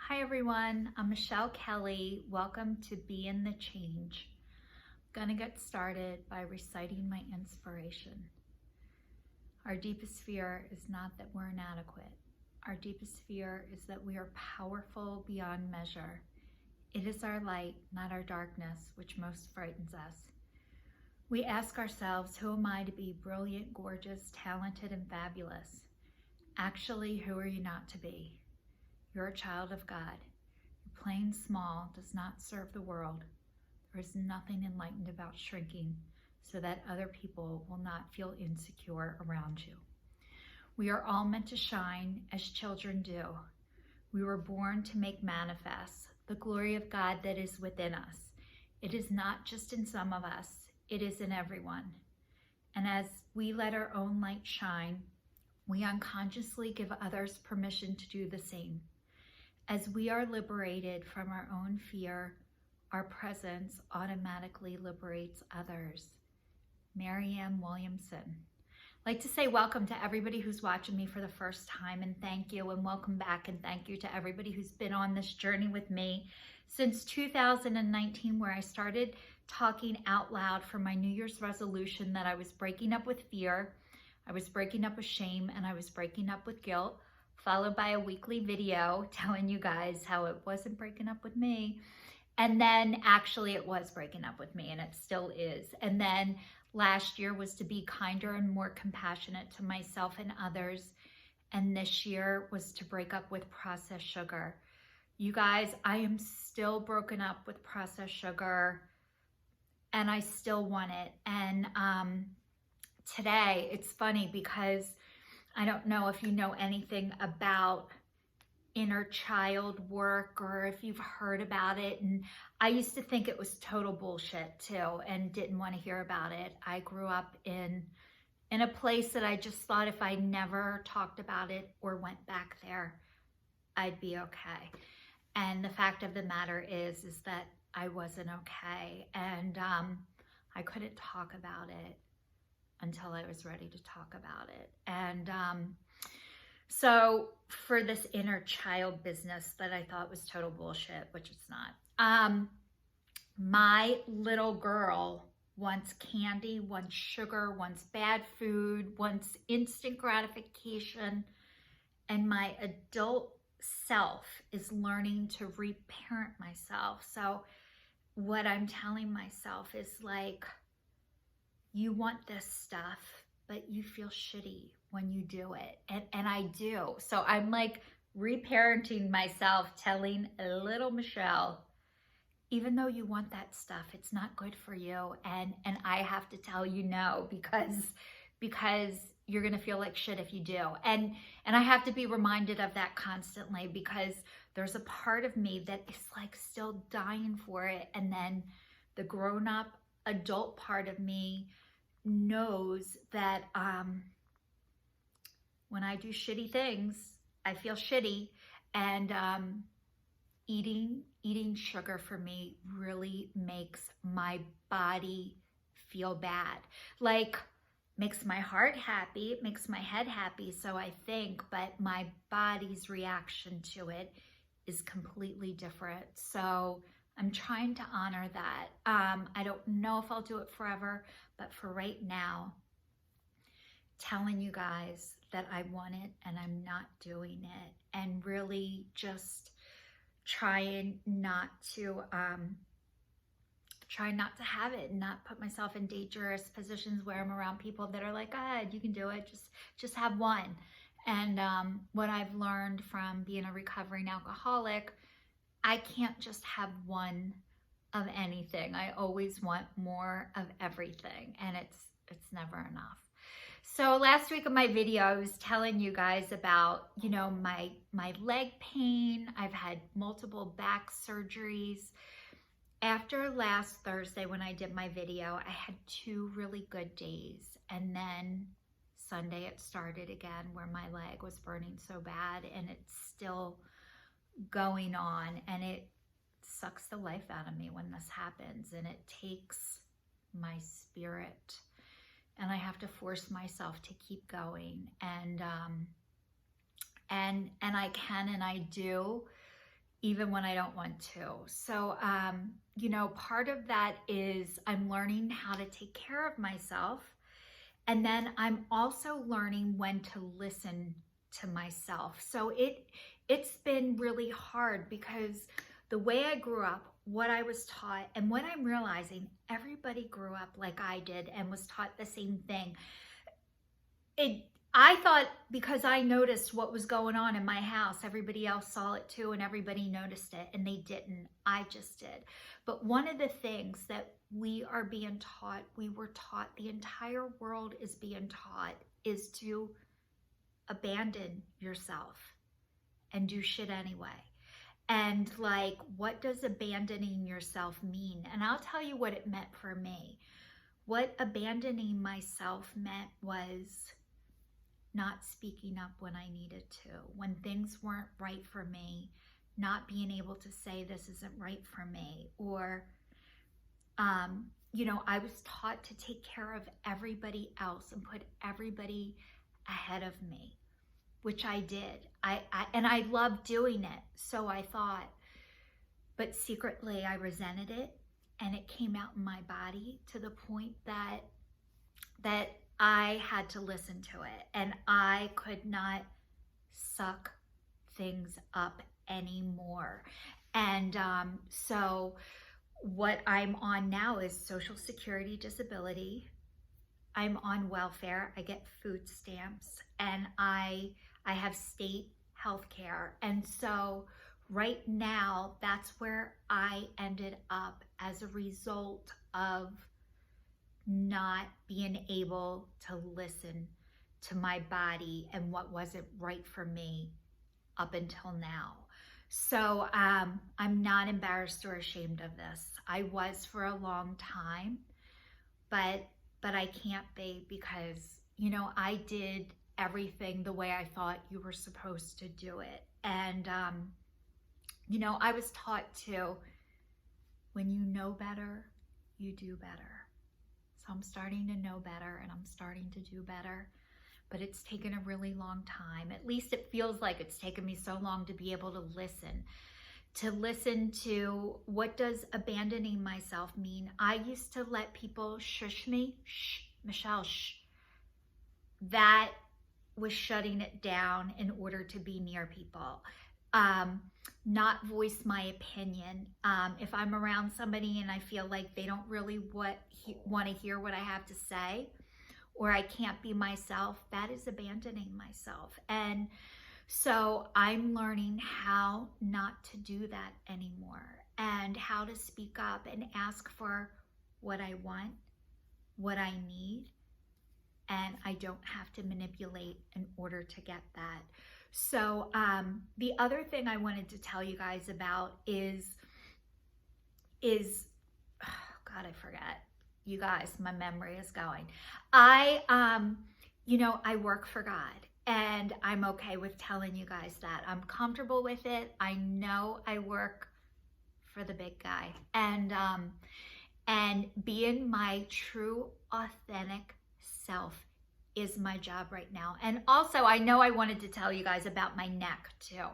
Hi everyone, I'm Michelle Kelly. Welcome to Be in the Change. I'm gonna get started by reciting my inspiration. Our deepest fear is not that we're inadequate. Our deepest fear is that we are powerful beyond measure. It is our light, not our darkness, which most frightens us. We ask ourselves, who am I to be brilliant, gorgeous, talented, and fabulous? Actually, who are you not to be? You're a child of God. Your plain small does not serve the world. There is nothing enlightened about shrinking so that other people will not feel insecure around you. We are all meant to shine as children do. We were born to make manifest the glory of God that is within us. It is not just in some of us, it is in everyone. And as we let our own light shine, we unconsciously give others permission to do the same. As we are liberated from our own fear, our presence automatically liberates others. Marianne Williamson. I'd like to say welcome to everybody who's watching me for the first time, and thank you, and welcome back, and thank you to everybody who's been on this journey with me since 2019, where I started talking out loud for my New Year's resolution that I was breaking up with fear, I was breaking up with shame, and I was breaking up with guilt, followed by a weekly video telling you guys how it wasn't breaking up with me. And then actually it was breaking up with me, and it still is. And then last year was to be kinder and more compassionate to myself and others. And this year was to break up with processed sugar. You guys, I am still broken up with processed sugar, and I still want it. And today, it's funny because I don't know if you know anything about inner child work or if you've heard about it. And I used to think it was total bullshit too and didn't want to hear about it. I grew up in a place that I just thought if I never talked about it or went back there, I'd be okay. And the fact of the matter is that I wasn't okay. And I couldn't talk about it until I was ready to talk about it. And so for this inner child business that I thought was total bullshit, which it's not, my little girl wants candy, wants sugar, wants bad food, wants instant gratification, and my adult self is learning to reparent myself. So what I'm telling myself is like, you want this stuff, but you feel shitty when you do it. And I do. So I'm like reparenting myself, telling little Michelle, even though you want that stuff, it's not good for you. And I have to tell you no, because you're gonna feel like shit if you do. And I have to be reminded of that constantly, because there's a part of me that is like still dying for it. And then the grown-up adult part of me knows that when I do shitty things, I feel shitty. And eating sugar for me really makes my body feel bad. Like, makes my heart happy, it makes my head happy, so I think, but my body's reaction to it is completely different. So I'm trying to honor that. I don't know if I'll do it forever, but for right now, telling you guys that I want it and I'm not doing it, and really just trying not to have it and not put myself in dangerous positions where I'm around people that are like, God, you can do it, just have one. And what I've learned from being a recovering alcoholic, I can't just have one of anything. I always want more of everything, and it's never enough. So last week in my video, I was telling you guys about, you know, my leg pain. I've had multiple back surgeries. After last Thursday when I did my video, I had 2 really good days. And then Sunday it started again, where my leg was burning so bad, and it's still going on, and it sucks the life out of me when this happens, and it takes my spirit, and I have to force myself to keep going. And I can and I do, even when I don't want to. So, part of that is I'm learning how to take care of myself. And then I'm also learning when to listen to myself. So it's been really hard because the way I grew up, what I was taught, and what I'm realizing, everybody grew up like I did and was taught the same thing. I thought because I noticed what was going on in my house, everybody else saw it too, and everybody noticed it, and they didn't. I just did. But one of the things that we are being taught, we were taught, the entire world is being taught, is to abandon yourself and do shit anyway. And like, what does abandoning yourself mean? And I'll tell you what it meant for me. What abandoning myself meant was not speaking up when I needed to, when things weren't right for me, not being able to say this isn't right for me, or, I was taught to take care of everybody else and put everybody ahead of me, which I did. And I loved doing it, so I thought, but secretly I resented it, and it came out in my body to the point that I had to listen to it, and I could not suck things up anymore. And so what I'm on now is Social Security disability. I'm on welfare. I get food stamps, and I have state health care. And so right now, that's where I ended up as a result of not being able to listen to my body and what wasn't right for me up until now. So I'm not embarrassed or ashamed of this. I was for a long time, but I can't be, because I did everything the way I thought you were supposed to do it. And I was taught to, when you know better, you do better. So I'm starting to know better, and I'm starting to do better, but it's taken a really long time. At least it feels like it's taken me so long to be able to listen to what does abandoning myself mean. I used to let people shush me. Shh, Michelle, shh. That was shutting it down in order to be near people. Not voice my opinion. If I'm around somebody and I feel like they don't really want to hear what I have to say, or I can't be myself, that is abandoning myself. And so I'm learning how not to do that anymore, and how to speak up and ask for what I want, what I need, and I don't have to manipulate in order to get that. So the other thing I wanted to tell you guys about is God, I forget. You guys, my memory is going. I work for God, and I'm okay with telling you guys that. I'm comfortable with it. I know I work for the big guy, and being my true, authentic self is my job right now. And also, I know I wanted to tell you guys about my neck too.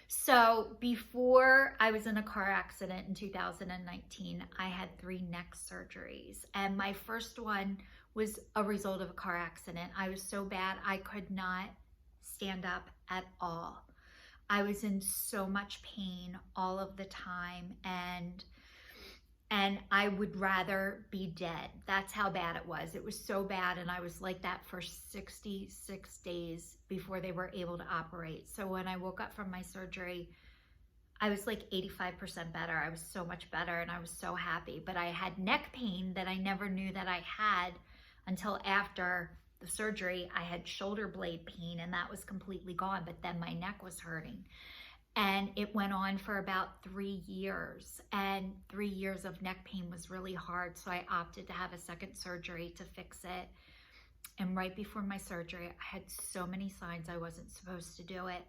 So before I was in a car accident in 2019, I had 3 neck surgeries. And my first one was a result of a car accident. I was so bad, I could not stand up at all. I was in so much pain all of the time, and I would rather be dead. That's how bad it was. It was so bad, and I was like that for 66 days before they were able to operate. So when I woke up from my surgery, I was like 85% better. I was so much better, and I was so happy. But I had neck pain that I never knew that I had until after the surgery. I had shoulder blade pain, and that was completely gone, but then my neck was hurting. And it went on for about 3 years, and 3 years of neck pain was really hard. So I opted to have a second surgery to fix it. And right before my surgery, I had so many signs I wasn't supposed to do it.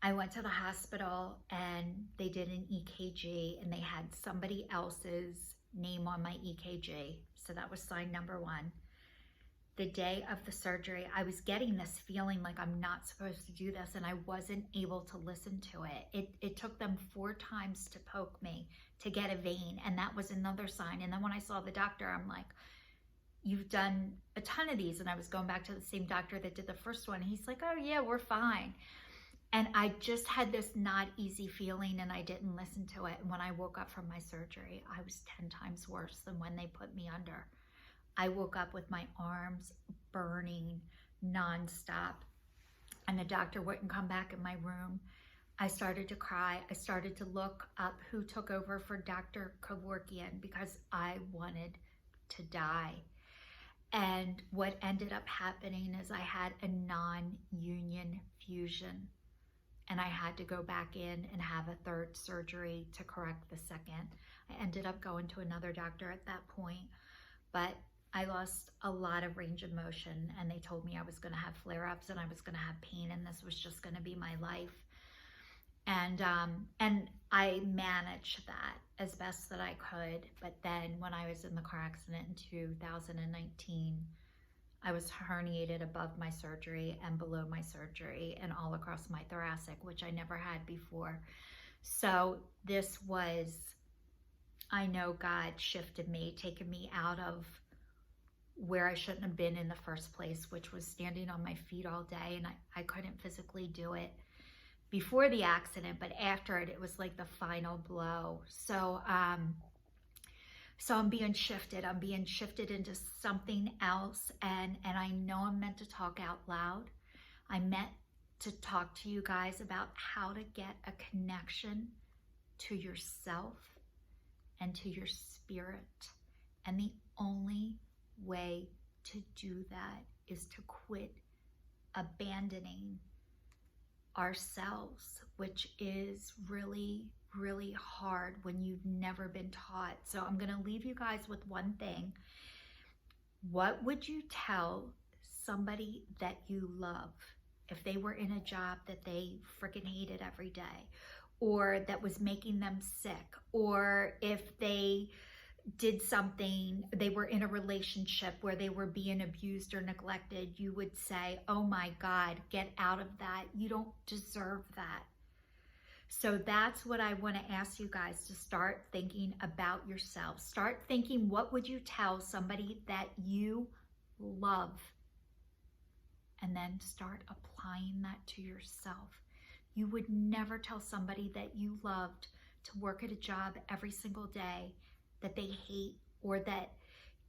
I went to the hospital, and they did an EKG, and they had somebody else's name on my EKG. So that was sign number 1. the day of the surgery, I was getting this feeling like I'm not supposed to do this, and I wasn't able to listen to it. It took them 4 times to poke me to get a vein, and that was another sign. And then when I saw the doctor, I'm like, you've done a ton of these. And I was going back to the same doctor that did the first one. He's like, oh yeah, we're fine. And I just had this not easy feeling, and I didn't listen to it. And when I woke up from my surgery, I was 10 times worse than when they put me under. I woke up with my arms burning nonstop, and the doctor wouldn't come back in my room. I started to cry. I started to look up who took over for Dr. Kevorkian because I wanted to die. And what ended up happening is I had a non-union fusion, and I had to go back in and have a 3rd surgery to correct the 2nd. I ended up going to another doctor at that point, but I lost a lot of range of motion, and they told me I was going to have flare-ups and I was going to have pain, and this was just going to be my life. And I managed that as best that I could. But then when I was in the car accident in 2019, I was herniated above my surgery and below my surgery and all across my thoracic, which I never had before. So this was, I know God shifted me, taking me out of where I shouldn't have been in the first place, which was standing on my feet all day, and I couldn't physically do it before the accident, but after it, it was like the final blow. So I'm being shifted. I'm being shifted into something else, and I know I'm meant to talk out loud. I'm meant to talk to you guys about how to get a connection to yourself and to your spirit. And the only way to do that is to quit abandoning ourselves, which is really, really hard when you've never been taught. So I'm going to leave you guys with one thing. What would you tell somebody that you love if they were in a job that they freaking hated every day, or that was making them sick, or if they did something, they were in a relationship where they were being abused or neglected? You would say, oh my God, get out of that. You don't deserve that. So that's what I want to ask you guys to start thinking about yourself. Start thinking, what would you tell somebody that you love? And then start applying that to yourself. You would never tell somebody that you loved to work at a job every single day that they hate or that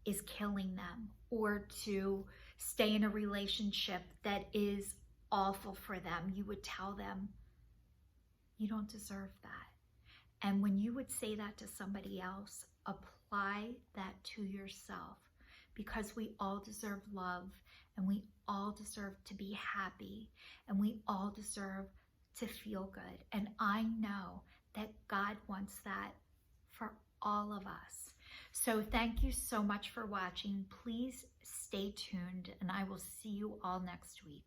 is killing them, or to stay in a relationship that is awful for them. You would tell them, you don't deserve that. And when you would say that to somebody else, apply that to yourself, because we all deserve love, and we all deserve to be happy, and we all deserve to feel good. And I know that God wants that for all of us. So thank you so much for watching. Please stay tuned, and I will see you all next week.